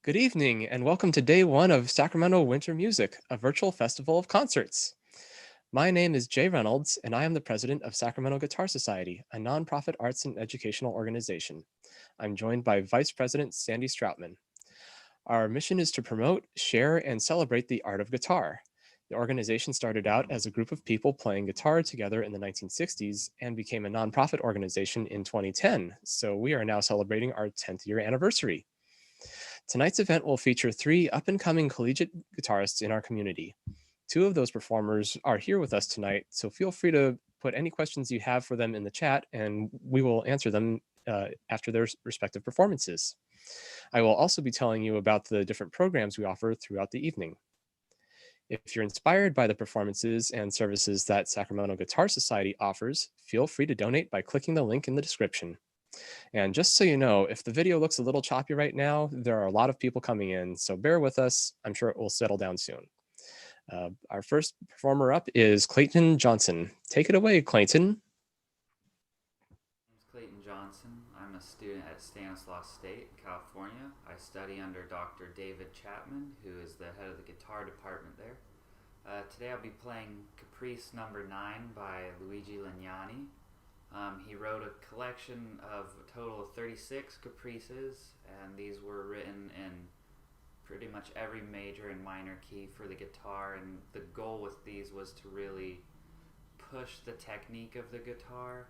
Good evening, and welcome to day one of Sacramento Winter Music, a virtual festival of concerts. My name is Jay Reynolds, and I am the president of Sacramento Guitar Society, a nonprofit arts and educational organization. I'm joined by Vice President Sandy Stroutman. Our mission is to promote, share, and celebrate the art of guitar. The organization started out as a group of people playing guitar together in the 1960s and became a nonprofit organization in 2010, so we are now celebrating our 10th year anniversary. Tonight's event will feature three up and coming collegiate guitarists in our community. Two of those performers are here with us tonight, so feel free to put any questions you have for them in the chat and we will answer them after their respective performances. I will also be telling you about the different programs we offer throughout the evening. If you're inspired by the performances and services that Sacramento Guitar Society offers, feel free to donate by clicking the link in the description. And just so you know, if the video looks a little choppy right now, there are a lot of people coming in, so bear with us. I'm sure it will settle down soon. Our first performer up is Clayton Johnson. Take it away, Clayton. My name is Clayton Johnson. I'm a student at Stanislaus State, California. I study under Dr. David Chapman, who is the head of the guitar department there. Today I'll be playing Caprice number 9 by Luigi Lignani. He wrote a collection of a total of 36 caprices, and these were written in pretty much every major and minor key for the guitar, and the goal with these was to really push the technique of the guitar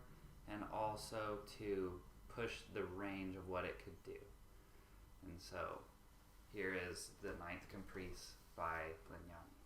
and also to push the range of what it could do. And so here is the Ninth Caprice by Lignani.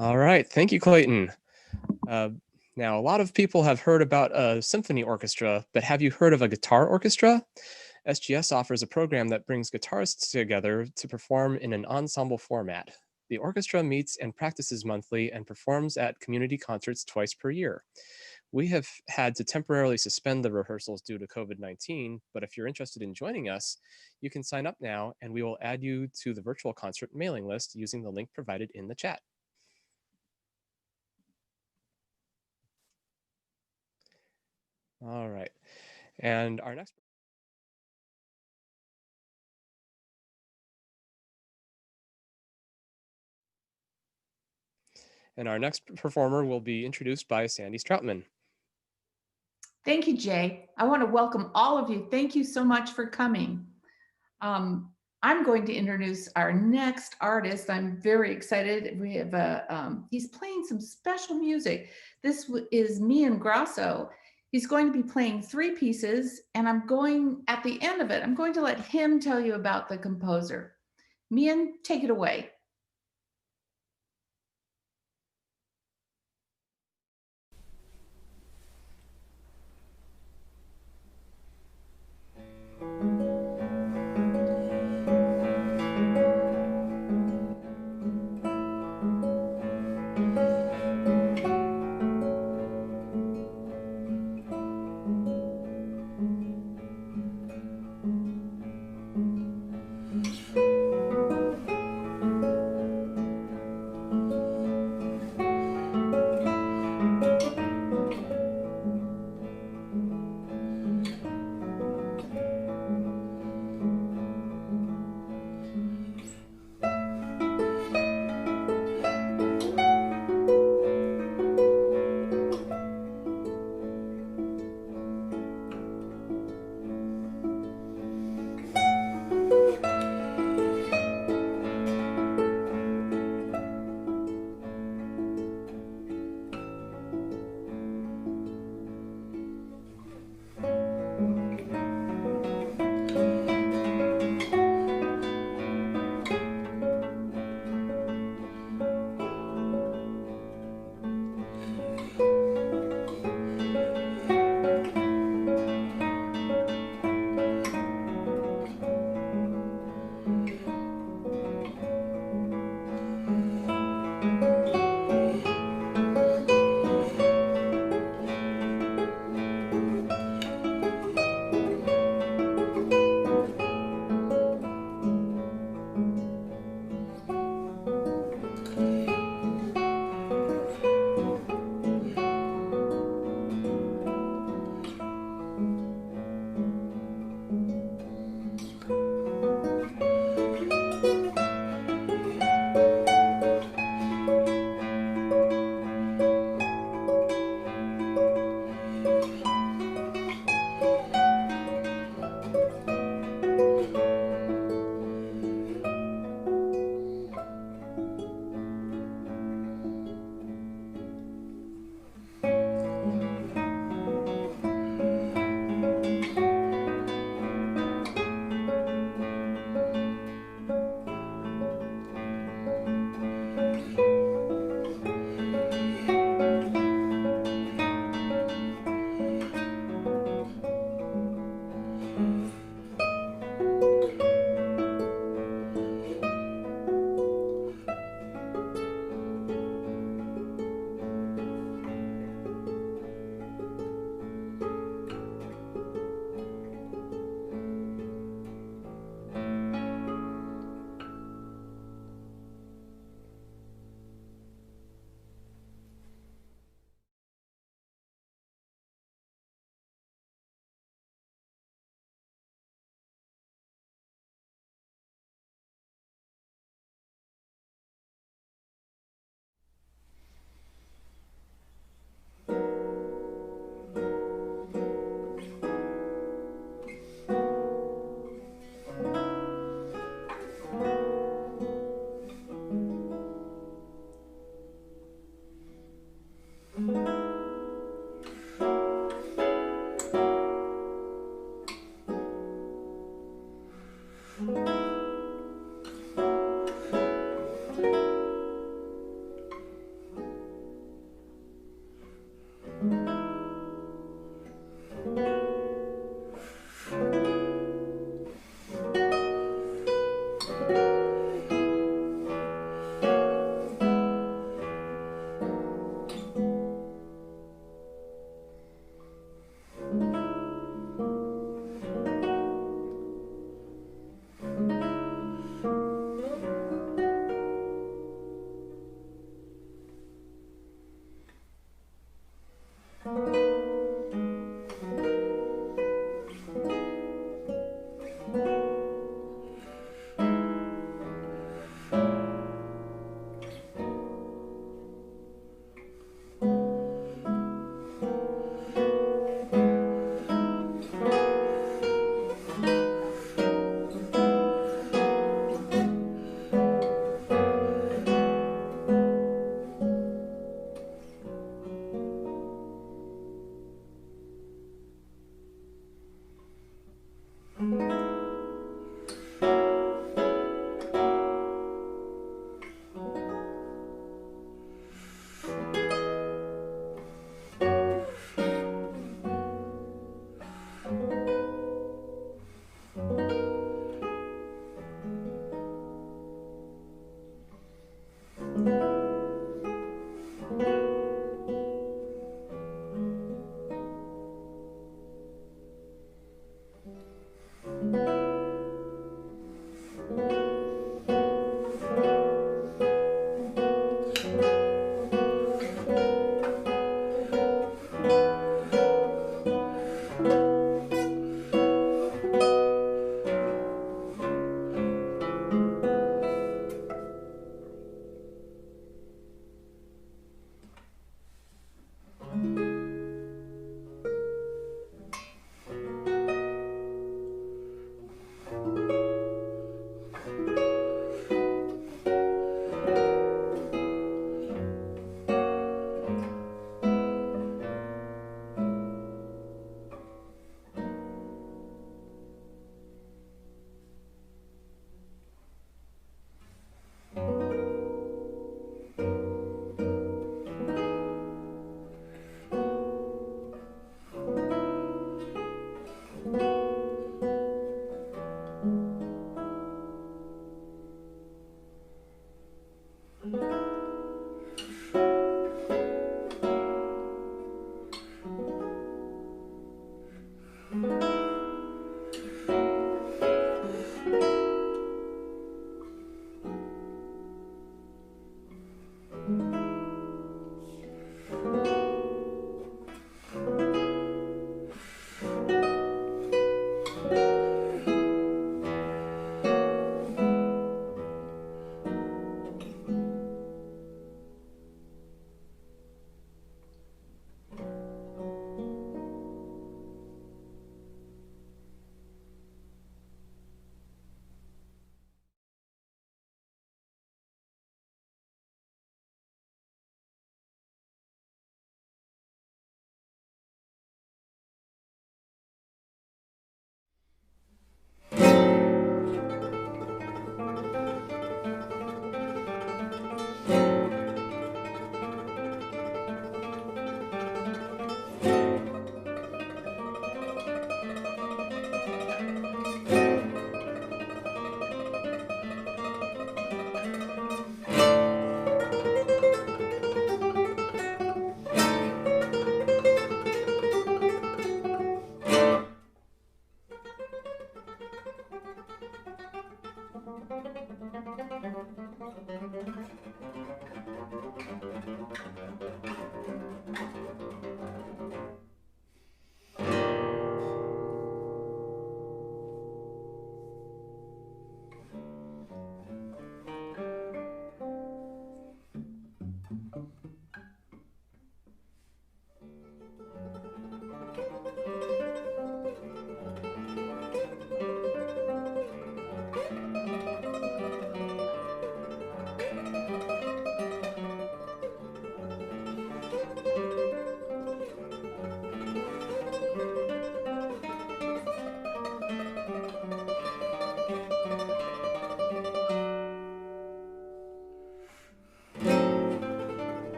All right. Thank you, Clayton. Uh, Now, a lot of people have heard about a symphony orchestra, but have you heard of a guitar orchestra? SGS offers a program that brings guitarists together to perform in an ensemble format. The orchestra meets and practices monthly and performs at community concerts twice per year. We have had to temporarily suspend the rehearsals due to COVID-19, but if you're interested in joining us, you can sign up now and we will add you to the virtual concert mailing list using the link provided in the chat. All right. And our next performer will be introduced by Sandy Stroutman. Thank you, Jay. I want to welcome all of you. Thank you so much for coming. I'm going to introduce our next artist. I'm very excited. We have he's playing some special music. This is Mian Grasso. He's going to be playing 3 pieces, and at the end of it, I'm going to let him tell you about the composer. Mian, take it away.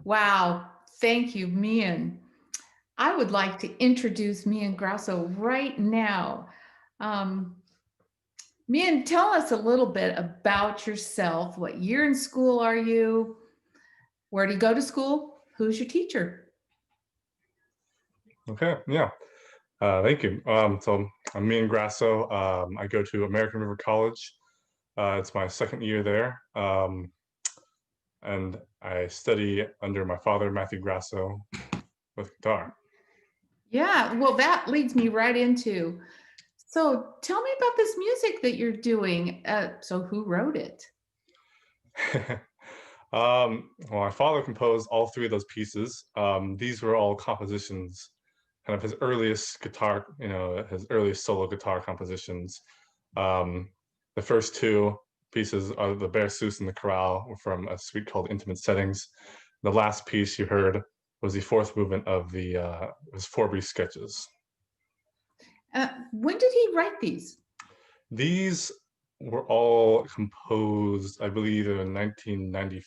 Wow. Thank you, Mian. I would like to introduce Mian Grasso right now. Um, Mian, tell us a little bit about yourself. What year in school are you? Where do you go to school? Who's your teacher? Okay, yeah. Thank you. So I'm Ian Grasso. I go to American River College. It's my second year there. And I study under my father, Matthew Grasso, with guitar. Yeah, well, that leads me right into. So tell me about this music that you're doing. So who wrote it? Well, my father composed all three of those pieces. These were all compositions, kind of his earliest guitar, his earliest solo guitar compositions. Um, the first two pieces are the Berceuse and the Chorale were from a suite called Intimate Settings. The last piece you heard was the fourth movement of his Four Brief Sketches. When did he write these? These were all composed, I believe, in 1994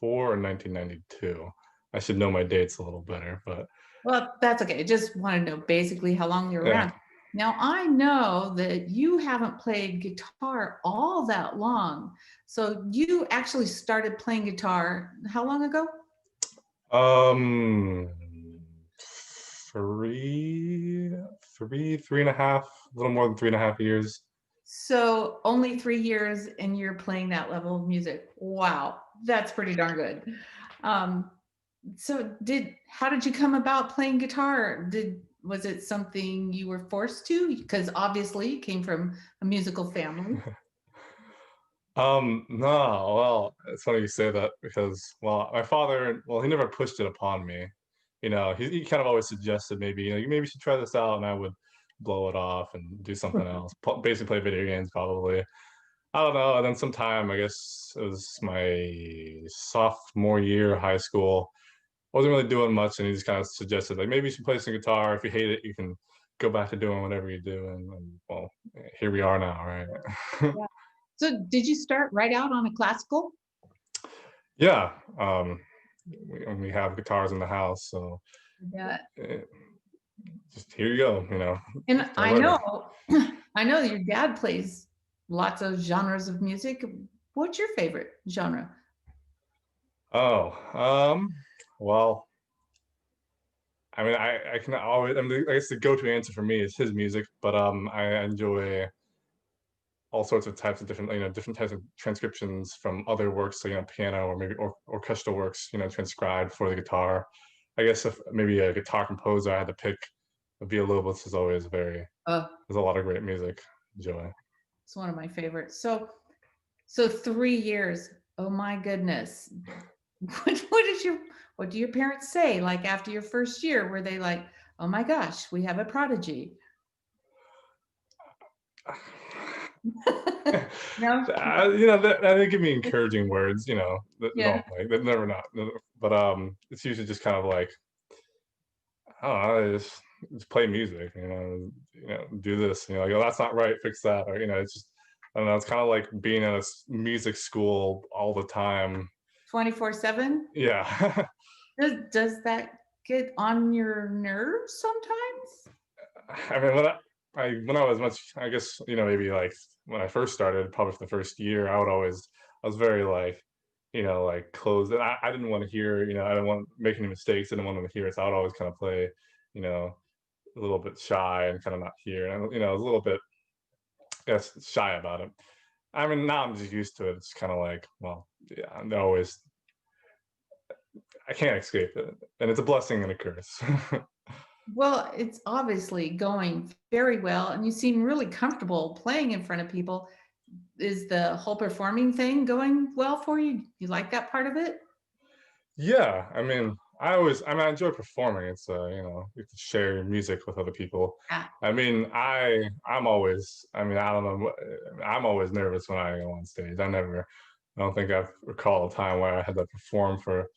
or 1992. I should know my dates a little better, but Well, that's okay. I just want to know basically how long you're yeah. around. Now, I know that you haven't played guitar all that long. So you actually started playing guitar how long ago? Um, three and a half, a little more than 3.5 years. So only 3 years and you're playing that level of music. Wow, that's pretty darn good. So how did you come about playing guitar? Was it something you were forced to? Because obviously you came from a musical family. No, well, it's funny you say that because, well, my father, well, he never pushed it upon me. He kind of always suggested maybe, you maybe should try this out, and I would blow it off and do something else. Basically, play video games probably. I don't know. And then sometime, I guess it was my sophomore year of high school. Wasn't really doing much, and he just kind of suggested like maybe you should play some guitar. If you hate it, you can go back to doing whatever you do. And well, here we are now, right? Yeah. So did you start right out on a classical? Yeah, we have guitars in the house, so Yeah. just here you go. And start I learning. know, I know that your dad plays lots of genres of music. What's your favorite genre? Oh, well, I mean, I can always. I mean, I guess the go-to answer for me is his music, but I enjoy all sorts of types of different types of transcriptions from other works, so piano or maybe orchestral works, transcribed for the guitar. I guess if maybe a guitar composer I had to pick, Villalobos is always there's a lot of great music. Enjoy. It's one of my favorites. So 3 years. Oh my goodness. What do your parents say? Like after your first year, were they like, oh my gosh, we have a prodigy? No? They give me encouraging words. Yeah. They're never not. But it's usually just kind of like, I don't know, just play music. Do this. Like, oh, that's not right. Fix that. Or it's just, I don't know. It's kind of like being in a music school all the time. 24/7? Yeah. Does that get on your nerves sometimes? I mean, when I was much, I guess maybe like when I first started, probably for the first year, I was very like, like closed. And I didn't want to hear, I didn't want to make any mistakes. I didn't want them to hear it. So I would always kind of play, a little bit shy and kind of not hear. And I was a little bit, I guess, shy about it. I mean, now I'm just used to it. It's kind of like, well, yeah, I can't escape it, and it's a blessing and a curse. Well, it's obviously going very well, and you seem really comfortable playing in front of people. Is the whole performing thing going well for you? You like that part of it? Yeah, I mean, I enjoy performing. It's you can share your music with other people. Ah, I mean, I'm always, I mean, I don't know, I'm always nervous when I go on stage. I don't think I've recalled a time where I had to perform for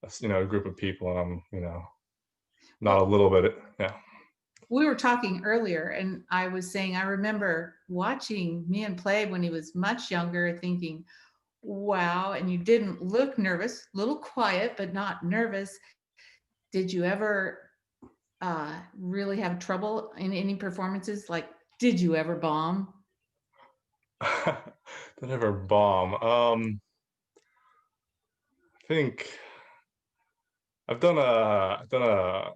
a group of people, and I'm, not a well, little bit, yeah. we were talking earlier, and I was saying I remember watching Mian play when he was much younger, thinking, Wow, and you didn't look nervous, a little quiet, but not nervous. Did you ever really have trouble in any performances? Like, did you ever bomb? Did I ever bomb? I think I've done a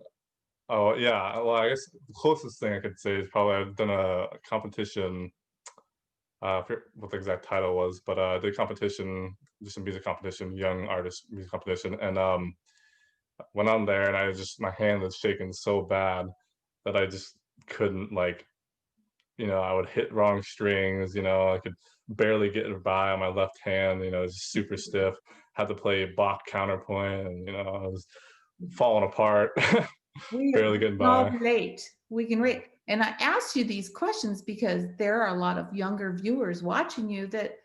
oh yeah, well I guess the closest thing I could say is probably I've done a competition. I forget what the exact title was, but I did a competition, just a music competition, young artist music competition, and went on there and I just my hand was shaking so bad that I just couldn't like, I would hit wrong strings, I could barely get it by on my left hand, it's super stiff. Had to play Bach counterpoint and I was falling apart, We barely getting can all by. relate. We can relate. And I asked you these questions because there are a lot of younger viewers watching you that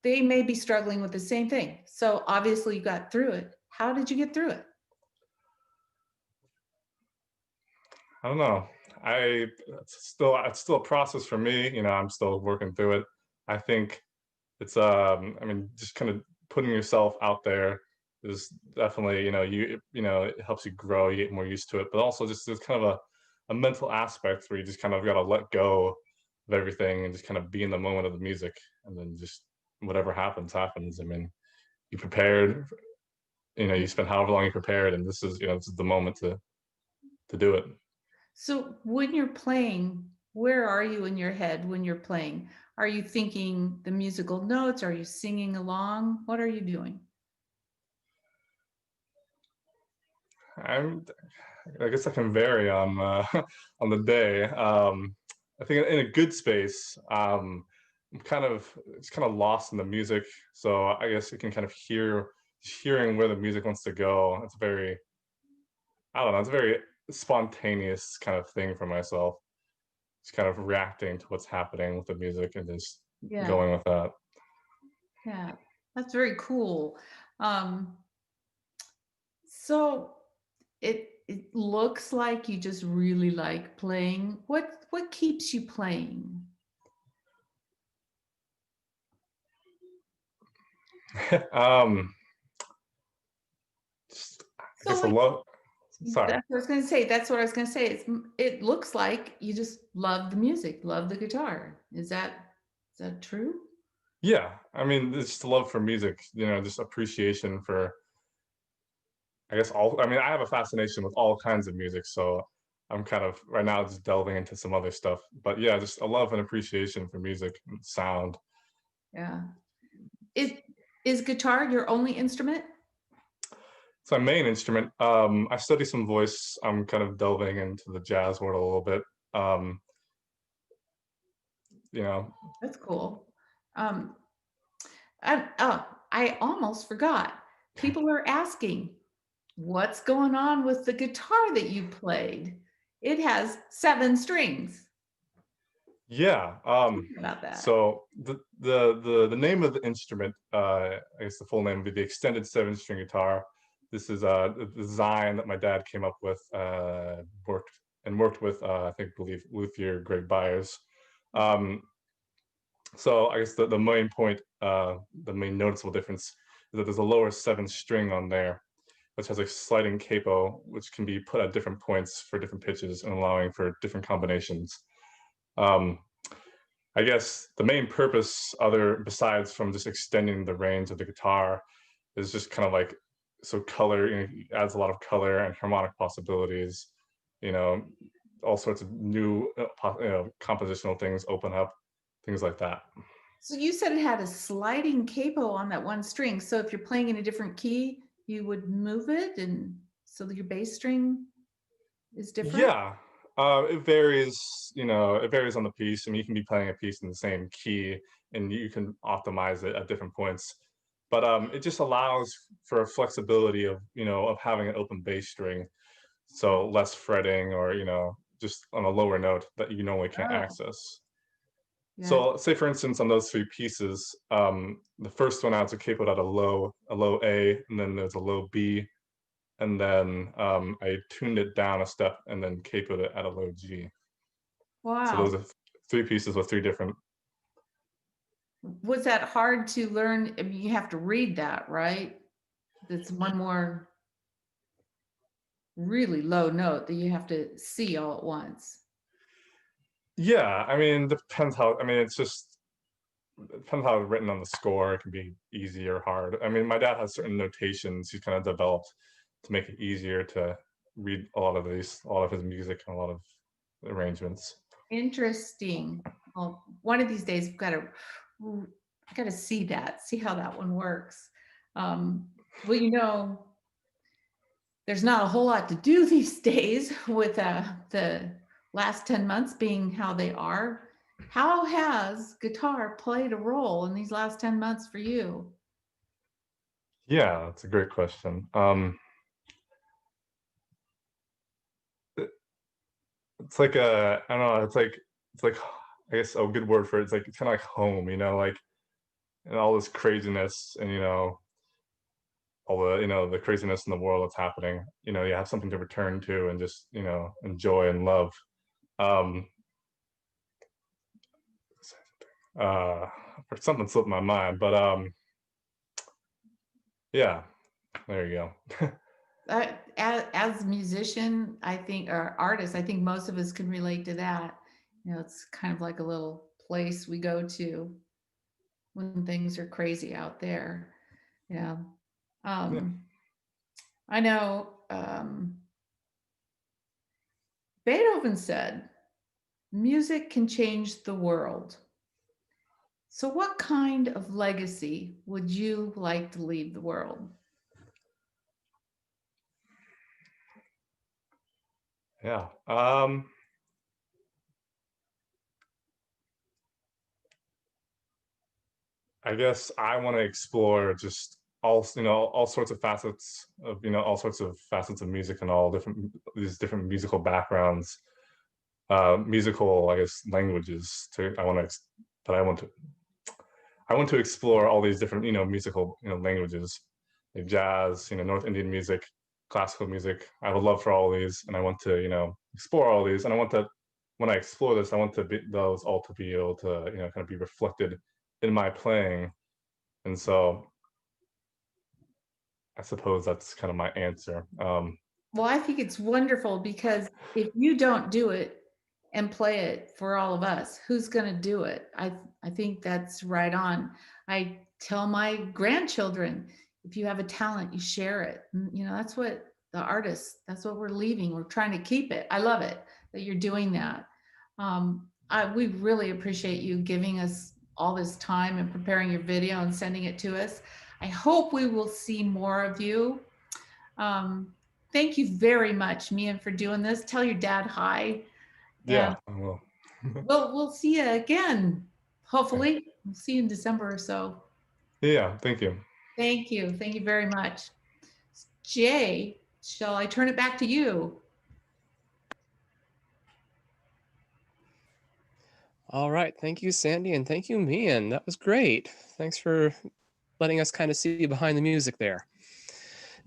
they may be struggling with the same thing. So obviously you got through it. How did you get through it? I don't know. It's still a process for me. I'm still working through it. I think it's I mean, just kind of putting yourself out there is definitely, it helps you grow, you get more used to it. But also just there's kind of a mental aspect where you just kind of gotta let go of everything and just kind of be in the moment of the music and then just whatever happens, happens. I mean, you prepared, you spent however long you prepared, and this is the moment to do it. So when you're playing, where are you in your head when you're playing? Are you thinking the musical notes? Are you singing along? What are you doing? I'm I guess that can vary on on the day. I think in a good space, I'm kind of lost in the music, so I guess you can kind of hearing where the music wants to go. It's very I don't know. It's a very spontaneous kind of thing for myself. Just kind of reacting to what's happening with the music and just Yeah, going with that. yeah, that's very cool. Um, so it looks like you just really like playing. What keeps you playing? um, I So guess a like lot. Sorry. that's what I was going to say. That's what I was going to say. It looks like you just love the music, love the guitar. Is that true? Yeah, I mean, it's just a love for music, just appreciation for, I guess, all. I mean, I have a fascination with all kinds of music, so I'm kind of right now just delving into some other stuff. But yeah, just a love and appreciation for music and sound. Yeah. Is is guitar your only instrument? It's my main instrument. I study some voice. I'm kind of delving into the jazz world a little bit. Um, you know, That's cool. Um, I almost forgot. People are asking, what's going on with the guitar that you played? It has 7 strings. yeah. Tell me about that. So the name of the instrument, I guess the full name would be the extended 7-string guitar. This is a design that my dad came up with, worked with, believe luthier Greg Byers. Um, so I guess the main point, the main noticeable difference is that there's a lower 7 string on there, which has a sliding capo, which can be put at different points for different pitches and allowing for different combinations. Um, I guess the main purpose, other besides from just extending the range of the guitar, is just kind of like so color, adds a lot of color and harmonic possibilities. You know, all sorts of new, compositional things open up, things like that. So you said it had a sliding capo on that 1 string. So if you're playing in a different key, you would move it and so that your bass string is different? Yeah, it varies. It varies on the piece. I mean, you can be playing a piece in the same key, and you can optimize it at different points. But it just allows for a flexibility of having an open bass string, so less fretting or just on a lower note that you normally can't Oh, access. yeah. So say for instance on those 3 pieces, the first one I was capoed at a low A, and then there's a low B, and then I tuned it down a step and then capoed it at a low G. So Wow. those are 3 pieces with 3 different. Was that hard to learn? I mean, you have to read that, right? That's one more really low note that you have to see all at once. Yeah, I mean, depends how. I mean, it depends how it's written on the score. It can be easy or hard. I mean, my dad has certain notations he's kind of developed to make it easier to read a lot of his music and a lot of arrangements. Interesting. Well, one of these days I got to see that, see how that one works. Um, well, there's not a whole lot to do these days with the last 10 months being how they are. How has guitar played a role in these last 10 months for you? Yeah, that's a great question. It- it's like I don't know. It's like I guess a good word for it. It's kind of like home, like and all this craziness and all the the craziness in the world that's happening. You have something to return to and just enjoy and love. Um, uh, or something slipped my mind, but yeah, there you go. As a musician, I think, or artist, I think most of us can relate to that. It's kind of like a little place we go to when things are crazy out there. Yeah. Yeah. Um, I know Beethoven said, music can change the world. So, what kind of legacy would you like to leave the world? Yeah. I guess I want to explore just all sorts of facets of all sorts of facets of music and all different these different musical backgrounds, musical I guess languages. To I want to, but I want to explore all these different musical languages, like jazz, North Indian music, classical music. I have a love for all these, and I want to explore all these, and I want to when I explore this, I want those all to be able to kind of be reflected in my playing. And so I suppose that's kind of my answer. Well, I think it's wonderful because if you don't do it and play it for all of us, who's going to do it? I think that's right on. I tell my grandchildren, if you have a talent, you share it. That's what that's what we're leaving. We're trying to keep it. I love it that you're doing that. We really appreciate you giving us all this time and preparing your video and sending it to us. I hope we will see more of you. Um, Thank you very much, Mian, for doing this. Tell your dad hi, Yeah, and I will. we'll see you again. Okay. Hopefully, we'll see you in December or so. Yeah, thank you. Thank you very much. Jay, shall I turn it back to you? All right. Thank you, Sandy, and thank you, Mian. That was great. Thanks for letting us kind of see behind the music there.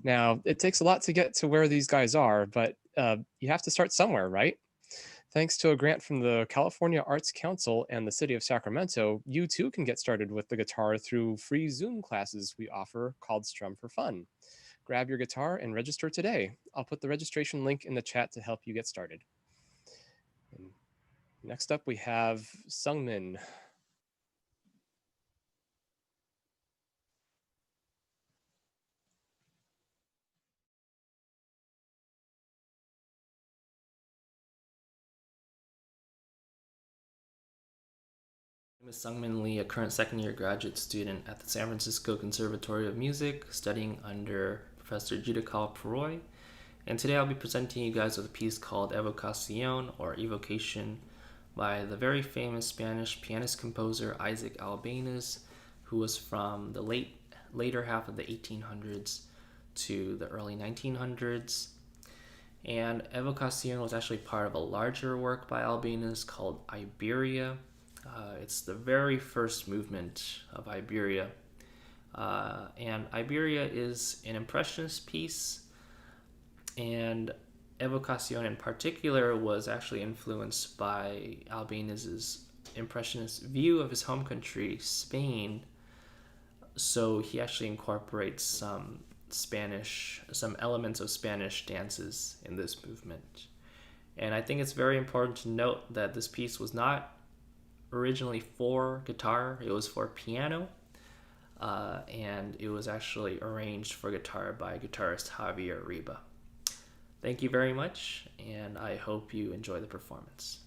Now, it takes a lot to get to where these guys are, but you have to start somewhere, right? Thanks to a grant from the California Arts Council and the city of Sacramento, you too can get started with the guitar through free Zoom classes we offer called Strum for Fun. Grab your guitar and register today. I'll put the registration link in the chat to help you get started. And next up, we have Sungmin. My name is Sungmin Lee, a current second-year graduate student at the San Francisco Conservatory of Music, studying under Professor Judith Capo. And today I'll be presenting you guys with a piece called Evocation, or Evocation, by the very famous Spanish pianist-composer Isaac Albéniz, who was from the later half of the 1800s to the early 1900s. And Evocation was actually part of a larger work by Albéniz called Iberia. It's the very first movement of Iberia. And Iberia is an impressionist piece, and Evocation in particular was actually influenced by Albéniz's impressionist view of his home country, Spain. So he actually incorporates some elements of Spanish dances in this movement. And I think it's very important to note that this piece was not originally for guitar, it was for piano. And it was actually arranged for guitar by guitarist Javier Riba. Thank you very much, and I hope you enjoy the performance.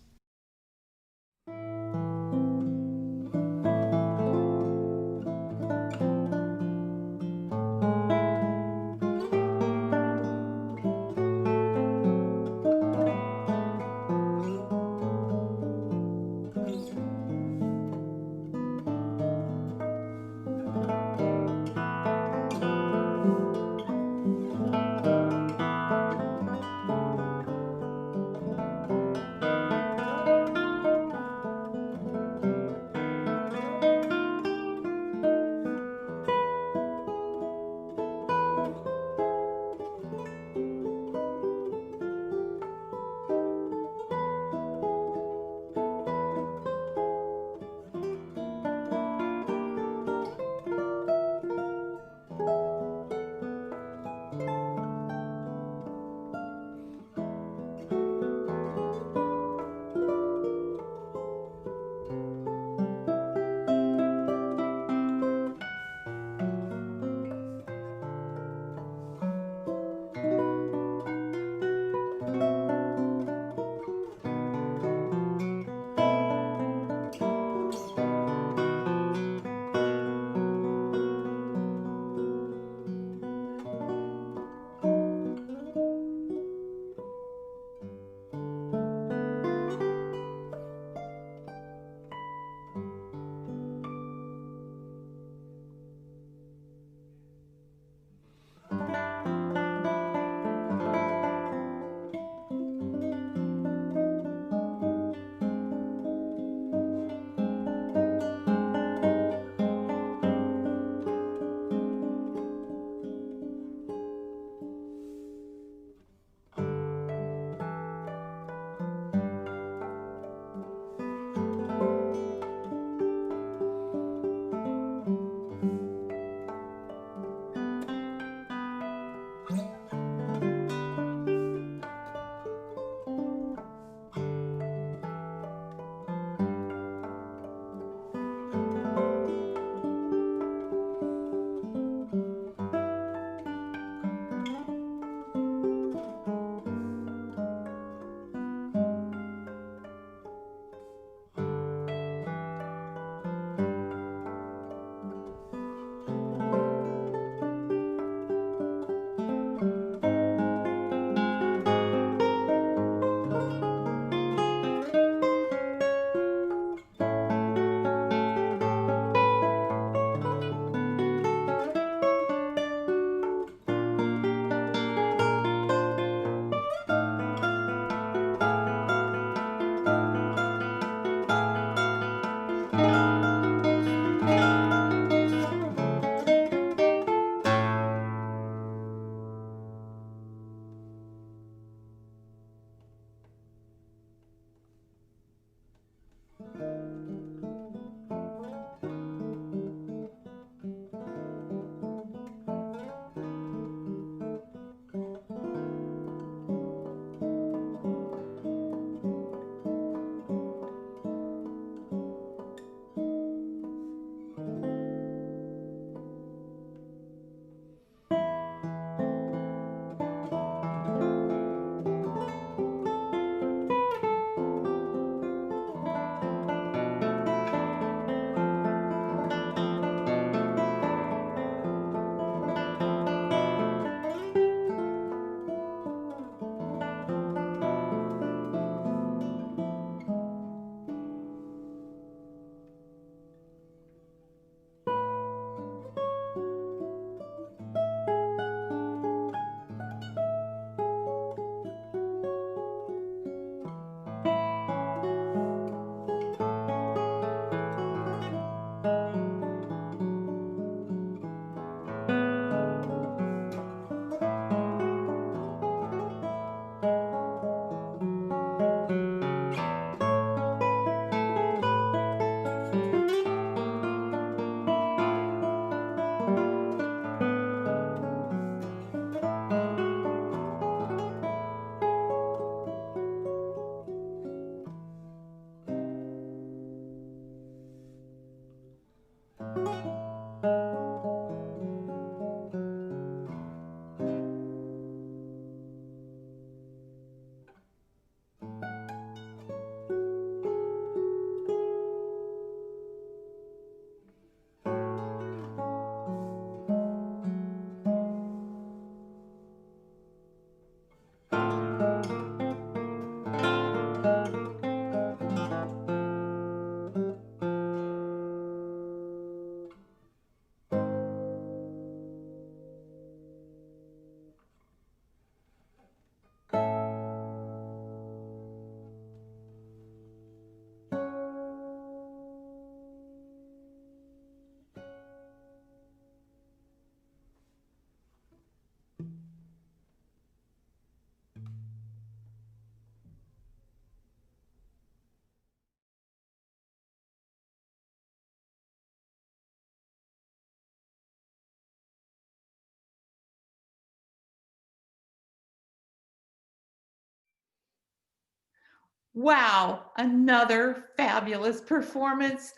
Wow, another fabulous performance.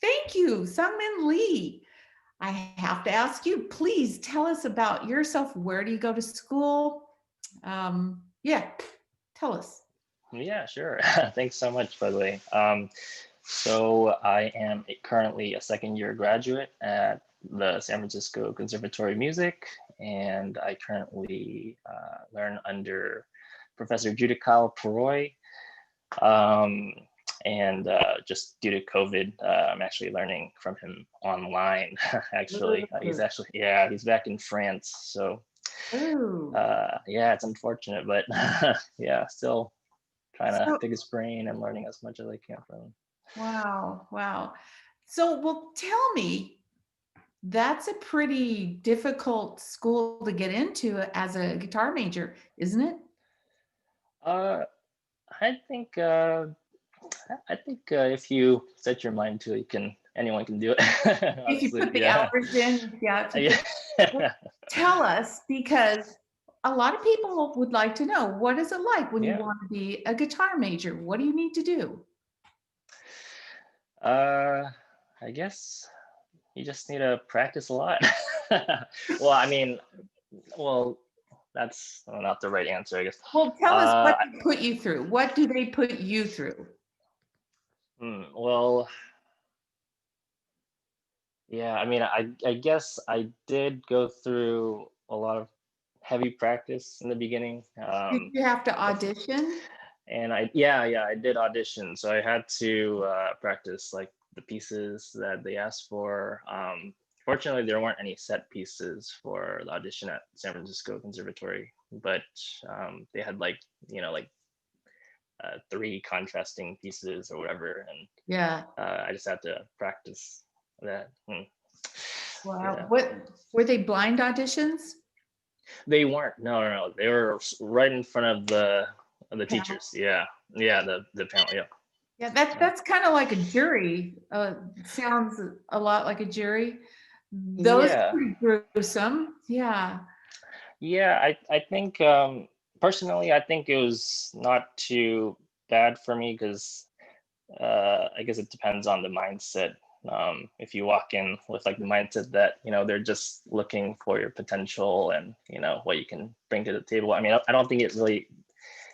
Thank you, Sungmin Lee. I have to ask you, please tell us about yourself. Where do you go to school? Yeah, tell us. Yeah, sure. Thanks so much, by the way. So I am currently a second year graduate at the San Francisco Conservatory of Music, and I currently learn under Professor Judical Paroy. And just due to COVID, I'm actually learning from him online. Actually, he's back in France. So Oh, yeah, it's unfortunate, but yeah, still trying to so pick his brain and learning as much as I can from him. wow, wow. So, well, tell me, that's a pretty difficult school to get into as a guitar major, isn't it? Uh, I think if you set your mind to it, anyone can do it. If you Honestly, put the yeah, hours in, yeah, if you put, yeah, tell us, because a lot of people would like to know, what is it like when you yeah. want to be a guitar major? What do you need to do? I guess you just need to practice a lot. Well, I mean, well, that's not the right answer, I guess. Well, tell us Uh, what they put you through. What do they put you through? well, yeah, I mean, I guess I did go through a lot of heavy practice in the beginning. Did you have to audition? And I did audition. So I had to practice like the pieces that they asked for. Fortunately, there weren't any set pieces for the audition at San Francisco Conservatory, but they had like, like 3 contrasting pieces or whatever. And Yeah. I just had to practice that. Wow. Yeah. What were they, blind auditions? They weren't. No. They were right in front of the Panel. teachers. Yeah. The panel. Yeah. Yeah, that's kind of like a jury. Sounds a lot like a jury. Those are Yeah. pretty gruesome. Yeah. Yeah. I think personally, I think it was not too bad for me because I guess it depends on the mindset. If you walk in with like the mindset that they're just looking for your potential and what you can bring to the table. I mean, I don't think it really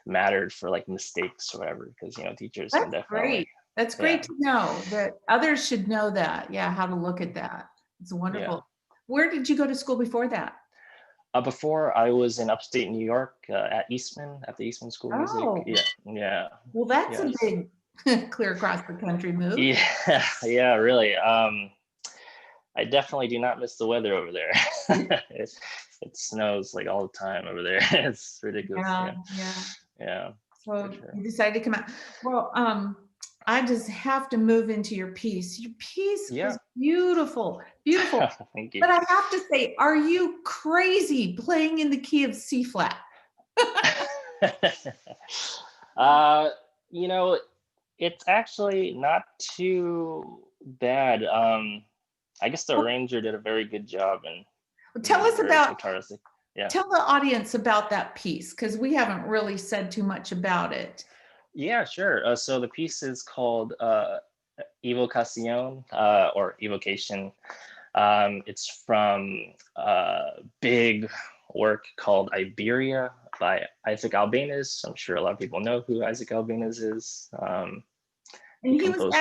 mattered for like mistakes or whatever because teachers can That's definitely. great. That's great to know that others should know that. Yeah, how to look at that. It's wonderful. Yeah. Where did you go to school before that? Before I was in upstate New York at the Eastman School of Music. Yeah. Well, that's Yes. a big clear across the country move. Yeah, really. I definitely do not miss the weather over there. It snows like all the time over there. It's ridiculous. Yeah. So Sure. you decided to come out. Well, I just have to move into your piece. Your piece was beautiful, beautiful. Thank you. But I have to say, are you crazy playing in the key of C flat? It's actually not too bad. I guess the arranger did a very good job and tell us about guitaristic. Yeah. Tell the audience about that piece because we haven't really said too much about it. Yeah, sure. So the piece is called Evocation or Evocation. It's from a big work called Iberia by Isaac Albéniz. I'm sure a lot of people know who Isaac Albéniz is. And he was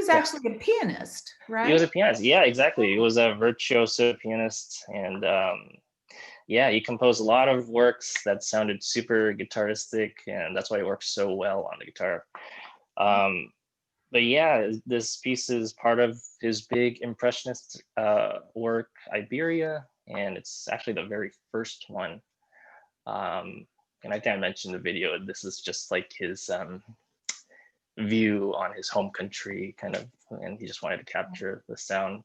actually a pianist, right? He was a pianist. Yeah, exactly. He was a virtuoso pianist, and he composed a lot of works that sounded super guitaristic, and that's why it works so well on the guitar. But yeah, this piece is part of his big impressionist work, Iberia, and it's actually the very first one. And I think I mentioned the video. This is just like his view on his home country, kind of, and he just wanted to capture the sound.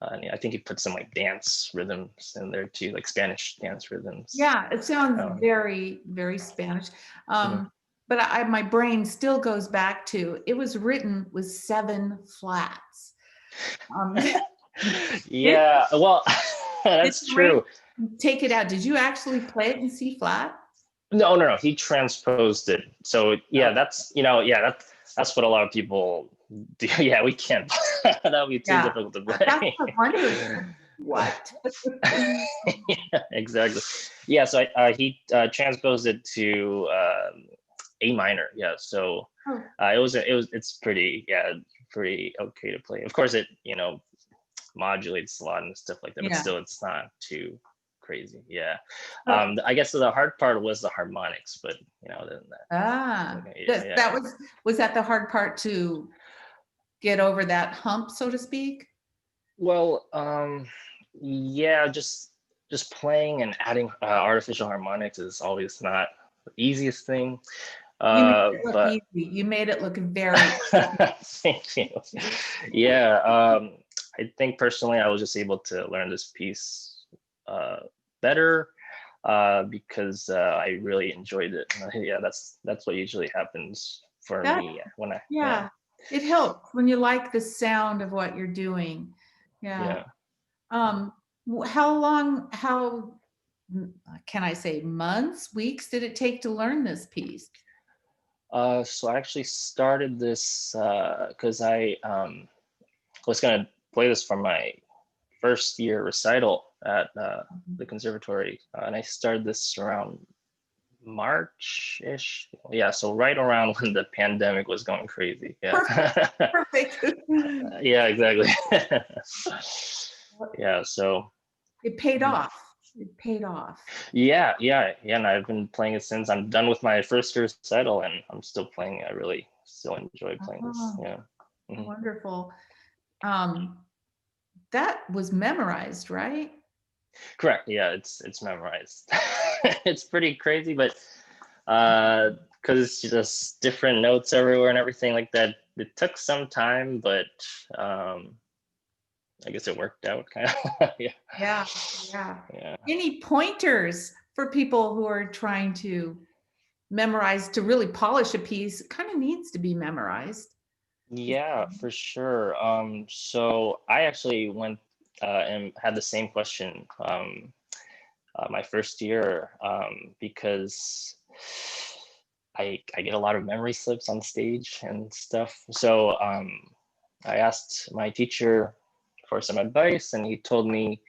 And I think he put some like dance rhythms in there too, like Spanish dance rhythms. Yeah, it sounds very, very Spanish. But my brain still goes back to, it was written with 7 flats. Yeah, well, that's true. Take it out. Did you actually play it in C flat? No. He transposed it. So yeah, Oh, that's what a lot of people do. Yeah, we can't. That would be too yeah. difficult to That's what play. I wondered. What? Yeah, exactly. Yeah, so he transposed it to A minor. Yeah, so Oh, it's pretty okay to play. Of course, it modulates a lot and stuff like that, but yeah. still, it's not too crazy. Yeah. Oh, I guess the hard part was the harmonics, but other than that, okay, yeah. that was that the hard part to get over that hump, so to speak? Well, yeah, just playing and adding artificial harmonics is always not the easiest thing. You made it look But easy. You made it look very. thank you. Yeah, I think personally, I was just able to learn this piece better because I really enjoyed it. Yeah, that's what usually happens for That, me when I yeah, it helps when you like the sound of what you're doing. Yeah. yeah. How long, can I say months, weeks did it take to learn this piece? So I actually started this because I was gonna play this for my first year recital at the conservatory, and I started this around March-ish. Yeah, so right around when the pandemic was going crazy. Yeah. Perfect. Yeah, exactly. Yeah, so It paid off. It paid off. yeah, and I've been playing it since. I'm done with my first year recital, and I'm still playing it. I really still enjoy playing this. Oh, Yeah. Mhm. wonderful. That was memorized, right? Correct. Yeah, it's memorized. It's pretty crazy, but because it's just different notes everywhere and everything like that, it took some time, but I guess it worked out kind of. Yeah. Yeah, yeah. Yeah. Any pointers for people who are trying to memorize, to really polish a piece? It kind of needs to be memorized. Yeah, for sure. So I actually went and had the same question my first year because I get a lot of memory slips on stage and stuff. So I asked my teacher for some advice, and he told me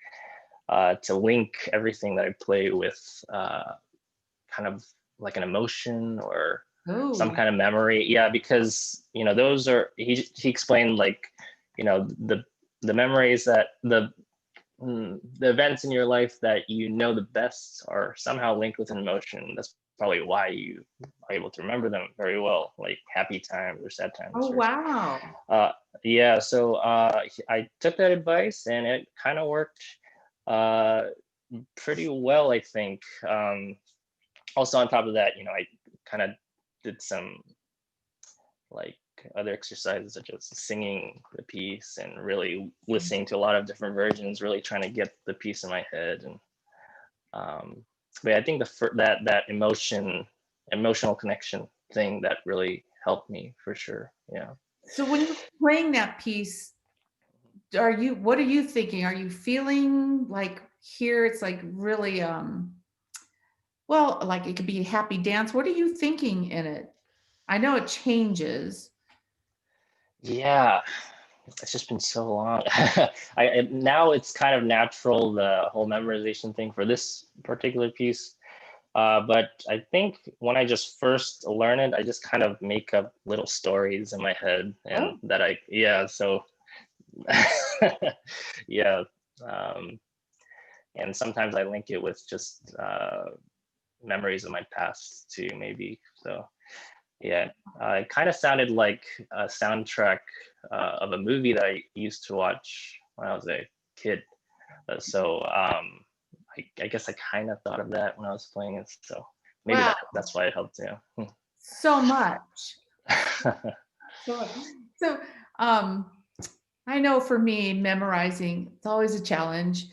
to link everything that I play with kind of like an emotion or some Oh, kind of memory. Yeah, because those are he explained like the memories that the events in your life that the best are somehow linked with an emotion. That's probably why you are able to remember them very well, like happy times or sad times. oh, wow. Uh, yeah, so I took that advice and it kind of worked uh, pretty well, I think. Also, on top of that, I kind of did some like other exercises such as singing the piece and really listening to a lot of different versions, really trying to get the piece in my head. And but I think that emotional connection thing that really helped me for sure. Yeah. So when you're playing that piece, what are you thinking? Are you feeling like here it's like really, well, like it could be a happy dance. What are you thinking in it? I know it changes. Yeah, it's just been so long. Now it's kind of natural, the whole memorization thing for this particular piece. But I think when I just first learn it, I just kind of make up little stories in my head, and Oh, so yeah. Um, and sometimes I link it with just memories of my past too, maybe. So yeah, it kind of sounded like a soundtrack of a movie that I used to watch when I was a kid. I guess I kind of thought of that when I was playing it. So maybe wow. that's why it helped. Yeah. So much. So, um, I know for me, memorizing, it's always a challenge.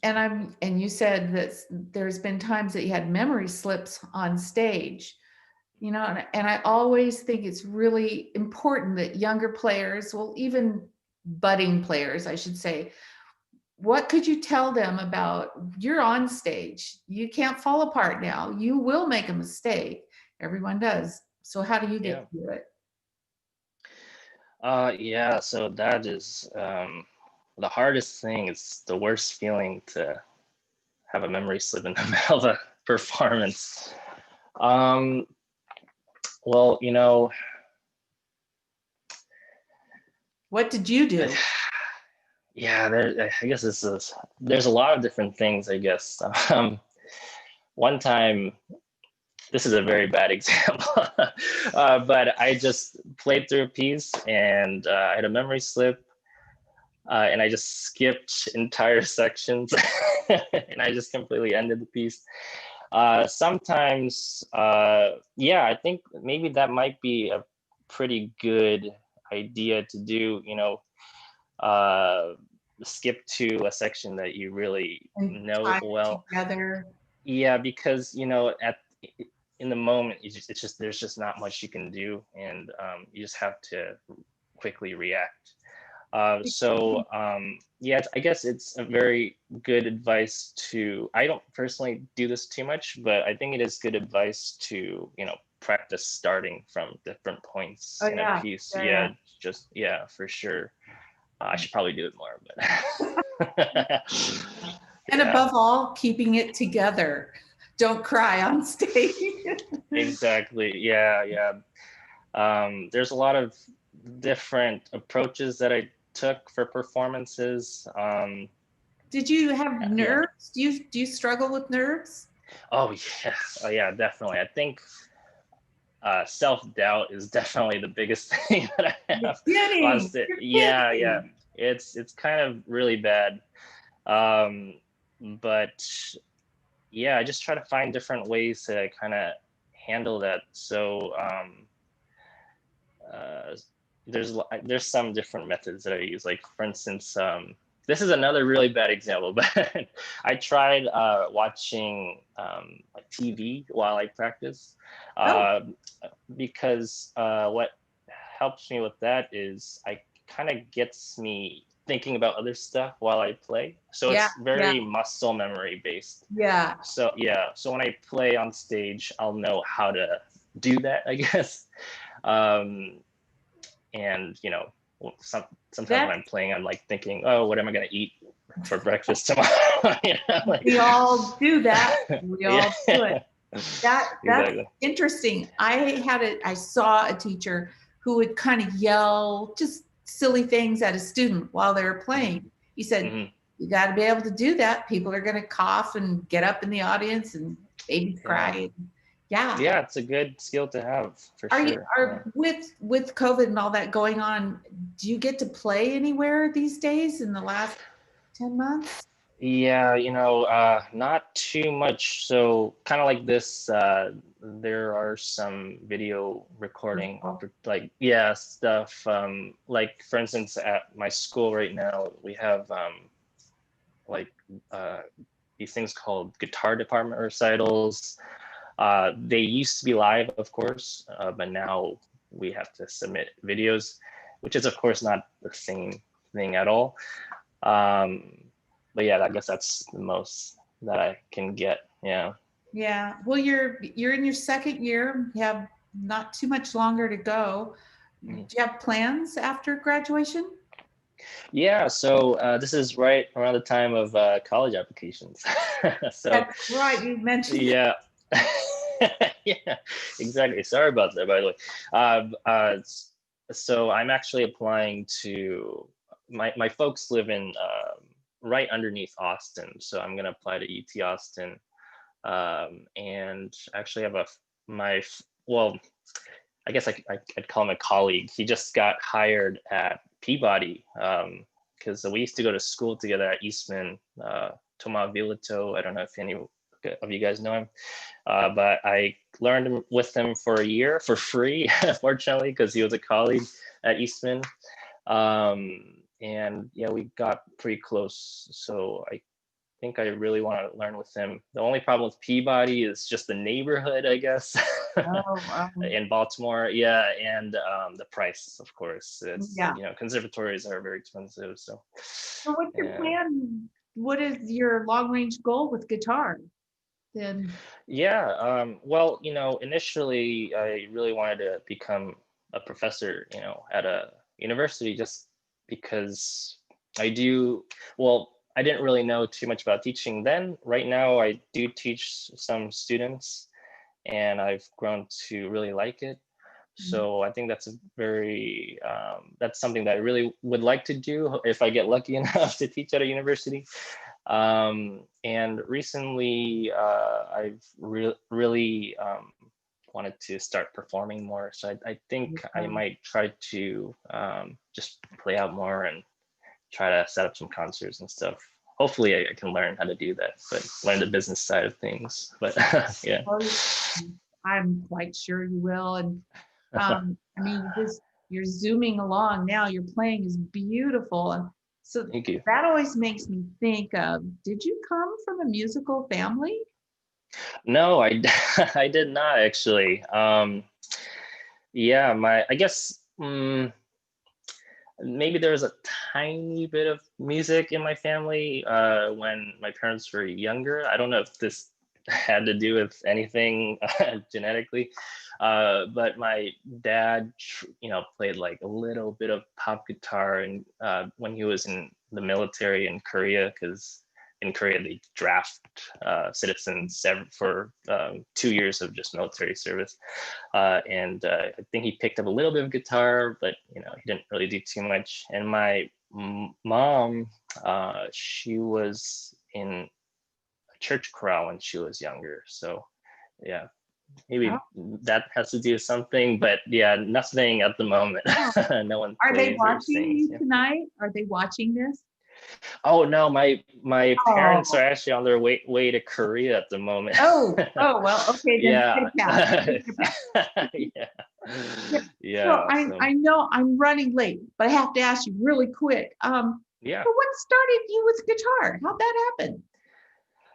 And you said that there's been times that you had memory slips on stage, and I always think it's really important that younger players, well, even budding players, I should say, what could you tell them about, you're on stage, you can't fall apart now, you will make a mistake, everyone does, so how do you Yeah. get through it? Yeah, so that is the hardest thing. It's the worst feeling to have a memory slip in the middle of a performance. Well, What did you do? yeah, I guess there's a lot of different things, I guess. One time, this is a very bad example, but I just played through a piece and I had a memory slip. And I just skipped entire sections and I just completely ended the piece. Sometimes, yeah, I think maybe that might be a pretty good idea to do, skip to a section that you really And know tie it well. together. Yeah, because, in the moment, it's just, there's just not much you can do. And you just have to quickly react. Yeah, I guess it's a very good advice to, I don't personally do this too much, but I think it is good advice to, practice starting from different points Oh in a yeah, piece. yeah. Yeah, for sure. I should probably do it more, but And yeah, above all, keeping it together. Don't cry on stage. exactly. Yeah. There's a lot of different approaches that I took for performances. Did you have Yeah. nerves? Do you struggle with nerves? Oh yeah, definitely. I think self-doubt is definitely the biggest thing that I You're have on kidding. stage. You're Yeah. kidding. It's kind of really bad. Um, but yeah, I just try to find different ways to kind of handle that. So uh, there's some different methods that I use. Like for instance, this is another really bad example, but I tried watching like TV while I practice, Oh, uh, because what helps me with that is I kind of gets me thinking about other stuff while I play. So yeah, it's yeah, very muscle memory based. yeah. So yeah, so when I play on stage, I'll know how to do that, I guess. Um, and sometimes when That I'm playing, I'm like thinking, oh, what am I gonna eat for breakfast tomorrow? Like, we all do that. We yeah. all do it. That's Exactly. interesting. I saw a teacher who would kind of yell just silly things at a student while they were playing. He said, Hmm. you got to be able to do that. People are going to cough and get up in the audience and babies Yeah. cry. Yeah. Yeah, it's a good skill to have for Are you sure. Yeah. are with COVID and all that going on, do you get to play anywhere these days in the last 10 months? Yeah, not too much. So kind of like this, there are some video recording like, yeah, stuff. Like for instance, at my school right now, we have like uh, these things called guitar department recitals. They used to be live, of course, but now we have to submit videos, which is of course not the same thing at all. Um, but yeah, I guess that's the most that I can get. Yeah. Yeah. Well, you're in your second year. You have not too much longer to go. Do Mhm. you have plans after graduation? Yeah. So this is right around the time of college applications. So That's right. You mentioned that. yeah. Yeah, exactly. Sorry about that, by the way. So I'm actually applying to my folks live in right underneath Austin, so I'm gonna apply to UT Austin, and actually have well, I guess I'd call him a colleague. He just got hired at Peabody, because we used to go to school together at Eastman. Toma Vilato. I don't know if any of you guys know him. But I learned with him for a year for free, fortunately, because he was a colleague at Eastman. And yeah, we got pretty close. So think I really want to learn with him. The only problem with Peabody is just the neighborhood, I guess, Oh, in Baltimore. Yeah, and the price, of course. It's, yeah. conservatories are very expensive. So what's your plan? What is your long range goal with guitar? Then Yeah, well, initially I really wanted to become a professor, at a university, just because I do, well, I didn't really know too much about teaching then. Right now, I do teach some students, and I've grown to really like it. So I think that's that's something that I really would like to do if I get lucky enough to teach at a university. And recently, I've really wanted to start performing more. So I think I might try to just play out more and try to set up some concerts and stuff. Hopefully I can learn how to do that, but learn the business side of things. But yeah. I'm quite sure you will. And I mean, you're zooming along now. Your playing is beautiful. And so Thank you. that always makes me think of, did you come from a musical family? No, I I did not actually. Yeah, I guess maybe there was a tiny bit of music in my family when my parents were younger. I don't know if this had to do with anything genetically, but my dad, played like a little bit of pop guitar, and when he was in the military in Korea, because in Korea they draft citizens for 2 years of just military service, and I think he picked up a little bit of guitar, but he didn't really do too much. And my mom, she was in a church chorale when she was younger, so yeah, maybe that has to do with something, but yeah, nothing at the moment. No one Are they plays or watching sings. you tonight? Are they watching this? Oh no, my parents are actually on their way to Korea at the moment. Oh, well, okay, then Yeah. take it back. Yeah. So I know I'm running late, but I have to ask you really quick. Yeah. So what started you with guitar? How'd that happen?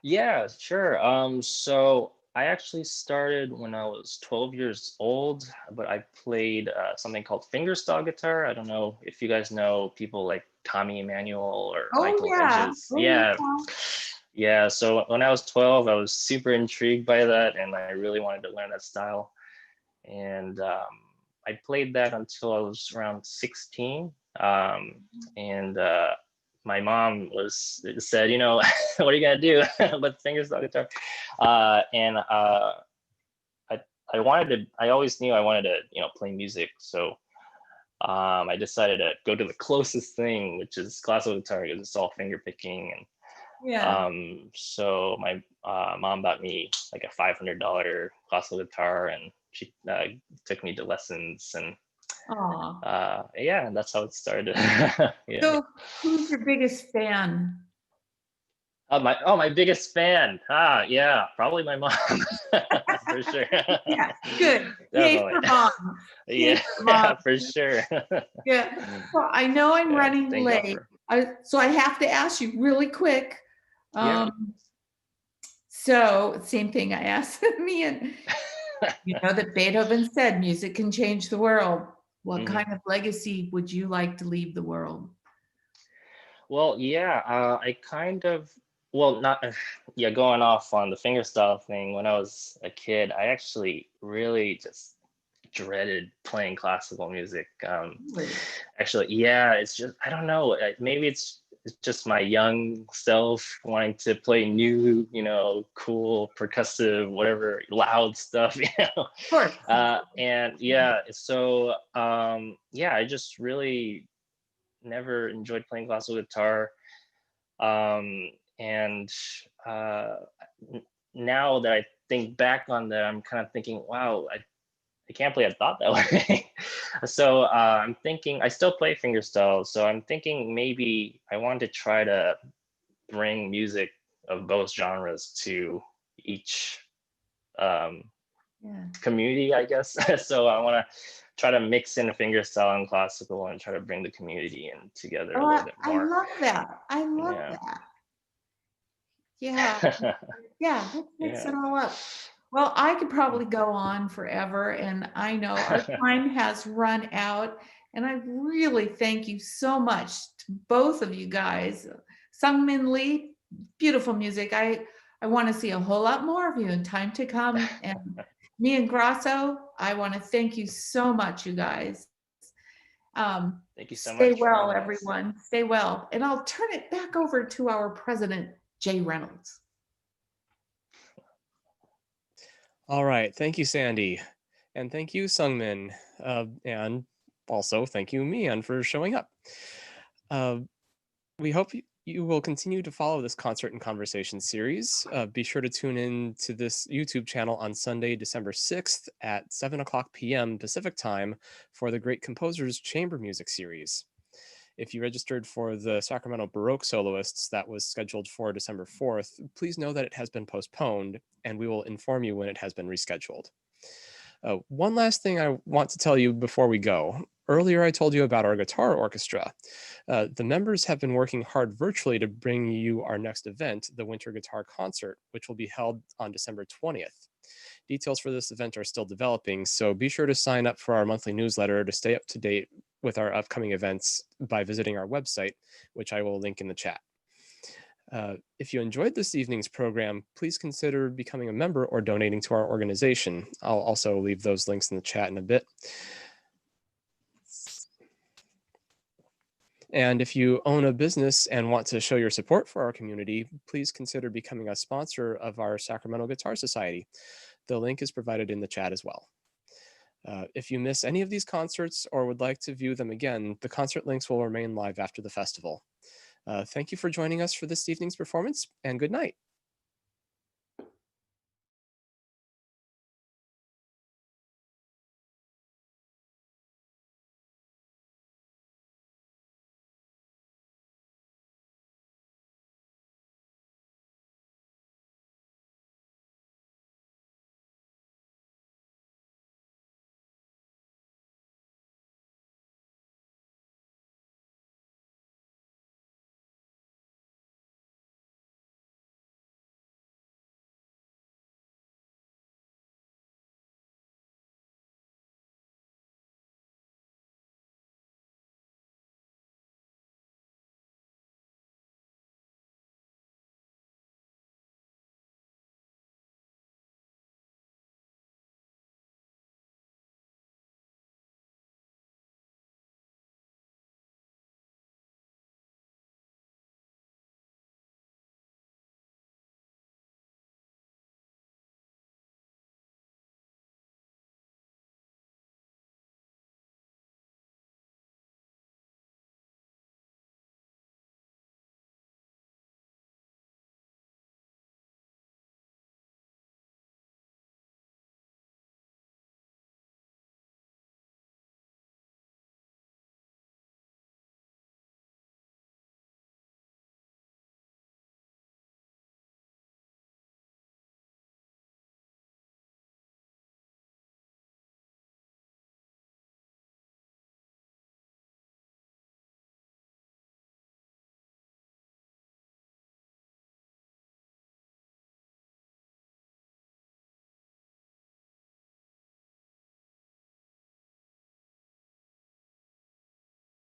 Yeah, sure. So I actually started when I was 12 years old, but I played something called fingerstyle guitar. I don't know if you guys know people like Tommy Emmanuel or Michael Hedges. Yeah. Yeah. So when I was 12, I was super intrigued by that, and I really wanted to learn that style. And I played that until I was around 16. And my mom said, what are you gonna do with fingerstyle guitar? And I always knew I wanted to, play music. So I decided to go to the closest thing, which is classical guitar, because it's all finger picking. And so my mom bought me like a $500 classical guitar, and she took me to lessons, and yeah, that's how it started. Yeah. So who's your biggest fan? My biggest fan. Yeah, probably my mom. For sure. Yeah, good. Definitely. Yay for mom. Yeah, yeah, for sure. Yeah. Well, I know I'm running late. So I have to ask you really quick. So same thing I asked me, and that Beethoven said music can change the world. What kind of legacy would you like to leave the world? Well, yeah, I kind of, well, not, yeah, going off on the fingerstyle thing, when I was a kid, I actually really just dreaded playing classical music. Actually, yeah, it's just, I don't know, maybe it's just my young self wanting to play new, cool, percussive, whatever, loud stuff, Of course. And yeah, so yeah, I just really never enjoyed playing classical guitar. And now that I think back on that, I'm kind of thinking, wow, I can't believe I thought that way. So I'm thinking, I still play fingerstyle. So I'm thinking maybe I want to try to bring music of both genres to each community, I guess. So I want to try to mix in fingerstyle and classical and try to bring the community in together a little bit more. I love that. I love that. Yeah, yeah, let's mix Yeah. it all up. Well, I could probably go on forever, and I know our time has run out. And I really thank you so much to both of you guys. Sungmin Lee, beautiful music. I want to see a whole lot more of you in time to come. And me and Grasso, I want to thank you so much, you guys. Thank you so Stay much for well, having us. everyone. Stay well. And I'll turn it back over to our president, Jay Reynolds. All right. Thank you, Sandy. And thank you, Sungmin. And also thank you, Mian, for showing up. We hope you will continue to follow this concert and conversation series. Be sure to tune in to this YouTube channel on Sunday, December 6th at 7 o'clock p.m. Pacific time for the Great Composers Chamber Music series. If you registered for the Sacramento Baroque Soloists that was scheduled for December 4th, please know that it has been postponed, and we will inform you when it has been rescheduled. One last thing I want to tell you before we go. Earlier, I told you about our guitar orchestra. The members have been working hard virtually to bring you our next event, the Winter Guitar Concert, which will be held on December 20th. Details for this event are still developing, so be sure to sign up for our monthly newsletter to stay up to date with our upcoming events by visiting our website, which I will link in the chat. If you enjoyed this evening's program, please consider becoming a member or donating to our organization. I'll also leave those links in the chat in a bit. And if you own a business and want to show your support for our community, please consider becoming a sponsor of our Sacramento Guitar Society. The link is provided in the chat as well. If you miss any of these concerts or would like to view them again, the concert links will remain live after the festival. Thank you for joining us for this evening's performance, and good night.